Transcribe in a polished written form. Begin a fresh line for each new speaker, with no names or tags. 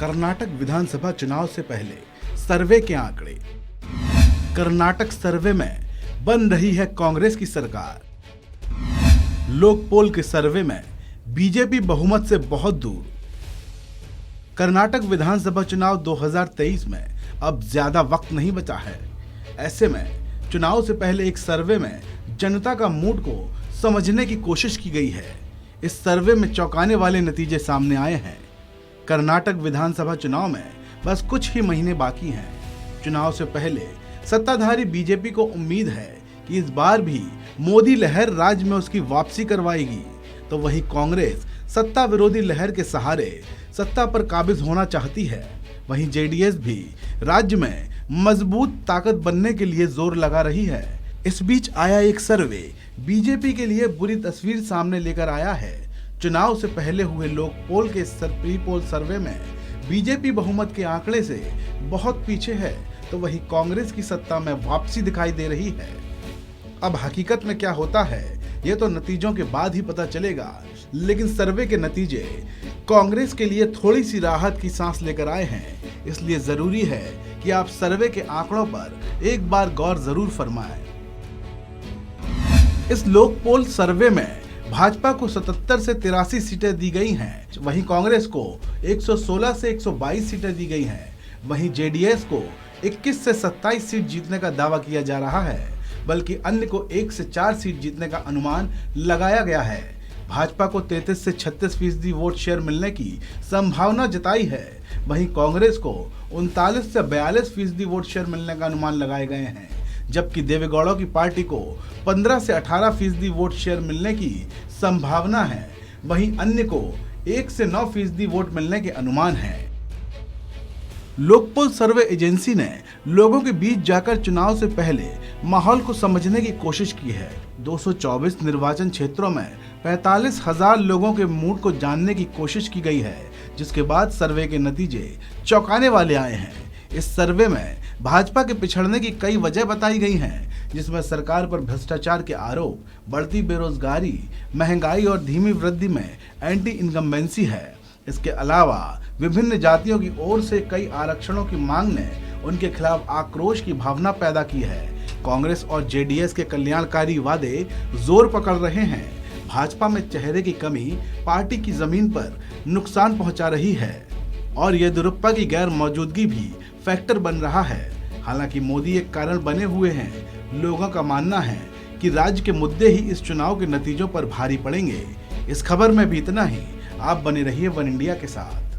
कर्नाटक विधानसभा चुनाव से पहले सर्वे के आंकड़े। कर्नाटक सर्वे में बन रही है कांग्रेस की सरकार। लोक पोल के सर्वे में बीजेपी बहुमत से बहुत दूर। कर्नाटक विधानसभा चुनाव 2023 में अब ज्यादा वक्त नहीं बचा है। ऐसे में चुनाव से पहले एक सर्वे में जनता का मूड को समझने की कोशिश की गई है। इस सर्वे में चौंकाने वाले नतीजे सामने आए हैं। कर्नाटक विधानसभा चुनाव में बस कुछ ही महीने बाकी हैं। चुनाव से पहले सत्ताधारी बीजेपी को उम्मीद है कि इस बार भी मोदी लहर राज्य में उसकी वापसी करवाएगी, तो वहीं कांग्रेस सत्ता विरोधी लहर के सहारे सत्ता पर काबिज होना चाहती है। वहीं जेडीएस भी राज्य में मजबूत ताकत बनने के लिए जोर लगा रही है। इस बीच आया एक सर्वे बीजेपी के लिए बुरी तस्वीर सामने लेकर आया है। चुनाव से पहले हुए लोक पोल के प्री पोल सर्वे में बीजेपी बहुमत के आंकड़े से बहुत पीछे है, तो वहीं कांग्रेस की सत्ता में वापसी दिखाई दे रही है। अब हकीकत में क्या होता है ये तो नतीजों के बाद ही पता चलेगा, लेकिन सर्वे के नतीजे कांग्रेस के लिए थोड़ी सी राहत की सांस लेकर आए हैं। इसलिए जरूरी है कि आप सर्वे के आंकड़ों पर एक बार गौर जरूर फरमाएं। इस लोक पोल सर्वे में भाजपा को 77 से 83 सीटें दी गई हैं, वहीं कांग्रेस को 116 से 122 सीटें दी गई हैं। वहीं जेडीएस को 21 से 27 सीट जीतने का दावा किया जा रहा है, बल्कि अन्य को 1 से 4 सीट जीतने का अनुमान लगाया गया है। भाजपा को 33 से 36% वोट शेयर मिलने की संभावना जताई है। वहीं कांग्रेस को 39 से 42% वोट शेयर मिलने का अनुमान लगाए गए हैं, जबकि देवेगौड़ा की पार्टी को 15 से 18% वोट शेयर मिलने की संभावना है। वहीं अन्य को 1 से 9% वोट मिलने के अनुमान है। लोकपोल सर्वे एजेंसी ने लोगों के बीच जाकर चुनाव से पहले माहौल को समझने की कोशिश की है। 224 निर्वाचन क्षेत्रों में 45,000 लोगों के मूड को जानने की कोशिश की गई है, जिसके बाद सर्वे के नतीजे चौंकाने वाले आए हैं। इस सर्वे में भाजपा के पिछड़ने की कई वजह बताई गई हैं, जिसमें सरकार पर भ्रष्टाचार के आरोप, बढ़ती बेरोजगारी, महंगाई और धीमी वृद्धि में एंटी इनकम्बेंसी है। इसके अलावा विभिन्न जातियों की ओर से कई आरक्षणों की मांग ने उनके खिलाफ आक्रोश की भावना पैदा की है। कांग्रेस और जेडीएस के कल्याणकारी वादे जोर पकड़ रहे हैं। भाजपा में चेहरे की कमी पार्टी की जमीन पर नुकसान पहुंचा रही है और येदियुरप्पा की गैर मौजूदगी भी फैक्टर बन रहा है। हालांकि मोदी एक कारण बने हुए हैं। लोगों का मानना है कि राज्य के मुद्दे ही इस चुनाव के नतीजों पर भारी पड़ेंगे। इस खबर में भी इतना ही। आप बने रहिए वन इंडिया के साथ।